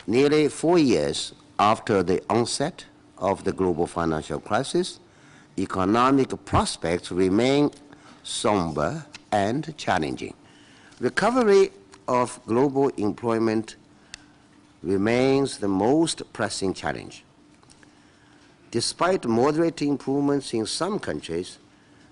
Nearly 4 years after the onset of the global financial crisis, economic prospects remain somber and challenging. Recovery of global employment remains the most pressing challenge. Despite moderate improvements in some countries,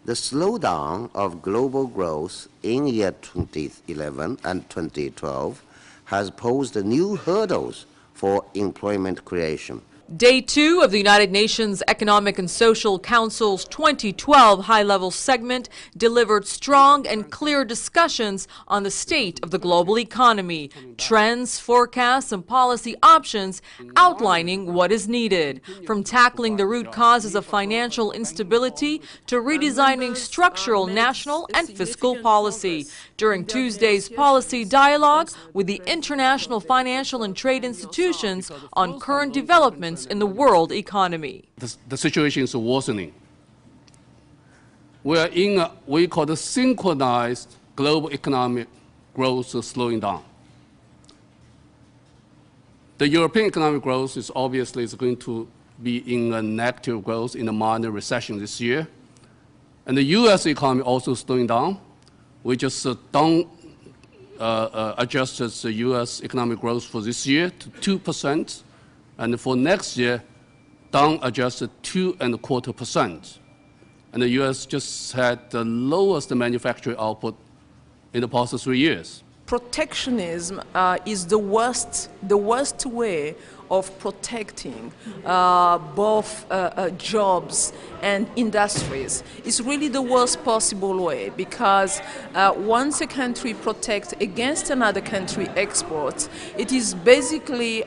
the slowdown of global growth in year 2011 and 2012 has posed new hurdles for employment creation. Day 2 of the United Nations Economic and Social Council's 2012 high-level segment delivered strong and clear discussions on the state of the global economy, trends, forecasts, and policy options outlining what is needed, from tackling the root causes of financial instability to redesigning structural, national, and fiscal policy. During Tuesday's policy dialogue with the international financial and trade institutions on current developments in the world economy. The situation is worsening. We are in what we call the synchronized global economic growth slowing down. The European economic growth is obviously going to be in a negative growth in a minor recession this year. And the US economy also slowing down. We just adjusted the US economic growth for this year to 2%. And for next year, down adjusted 2.25%. And the U.S. just had the lowest manufacturing output in the past 3 years. Protectionism is the worst way of protecting both jobs and industries. It's really the worst possible way, because once a country protects against another country exports, it is basically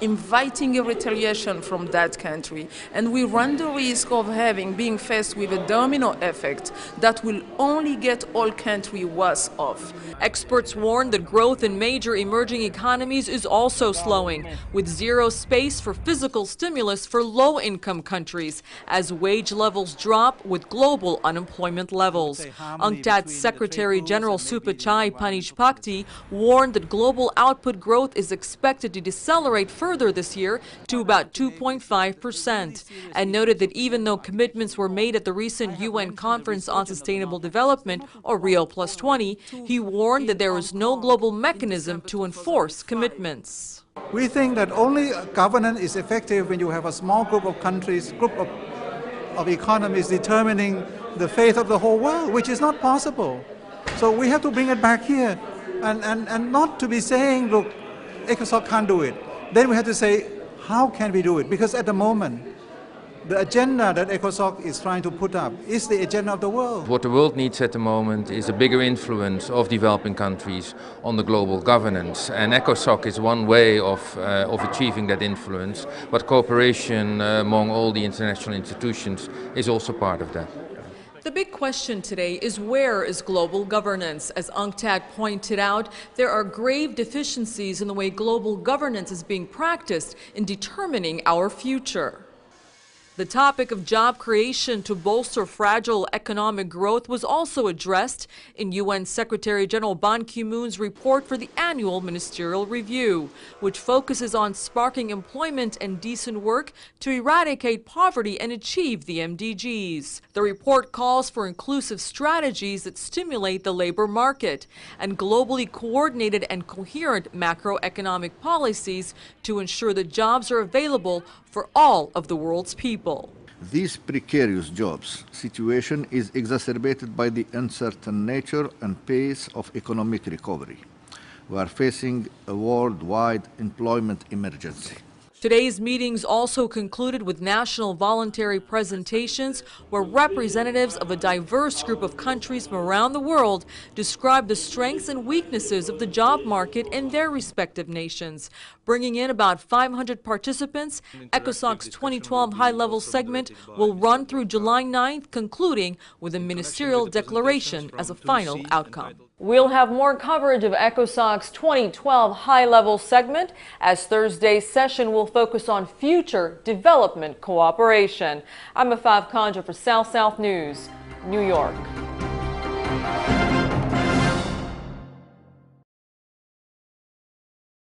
inviting a retaliation from that country, and we run the risk of being faced with a domino effect that will only get all countries worse off. Experts warn that growth in major emerging economies is also slowing, with zero space for fiscal stimulus for low-income countries as wage levels drop with global unemployment levels. UNCTAD's Secretary General Supachai Panishpakdi warned that global output growth is expected to decelerate further this year to about 2.5%, and noted that even though commitments were made at the recent UN Conference on Sustainable Development, or Rio+20, he warned that there is no global mechanism to enforce commitments. We think that only governance is effective when you have a small group of countries, of economies determining the fate of the whole world, which is not possible. So we have to bring it back here and not to be saying, look, ECOSOC can't do it. Then we have to say, how can we do it? Because at the moment, the agenda that ECOSOC is trying to put up is the agenda of the world. What the world needs at the moment is a bigger influence of developing countries on the global governance. And ECOSOC is one way of achieving that influence, but cooperation among all the international institutions is also part of that. The big question today is, where is global governance? As UNCTAD pointed out, there are grave deficiencies in the way global governance is being practiced in determining our future. The topic of job creation to bolster fragile economic growth was also addressed in UN Secretary General Ban Ki-moon's report for the annual ministerial review, which focuses on sparking employment and decent work to eradicate poverty and achieve the MDGs. The report calls for inclusive strategies that stimulate the labor market and globally coordinated and coherent macroeconomic policies to ensure that jobs are available for all of the world's people. This precarious jobs situation is exacerbated by the uncertain nature and pace of economic recovery. We are facing a worldwide employment emergency. Today's meetings also concluded with national voluntary presentations where representatives of a diverse group of countries from around the world described the strengths and weaknesses of the job market in their respective nations. Bringing in about 500 participants, ECOSOC's 2012 high-level segment will run through July 9th, concluding with a ministerial declaration as a final outcome. We'll have more coverage of ECOSOC's 2012 high-level segment as Thursday's session will focus on future development cooperation. I'm Afaf Kanja for South South News, New York.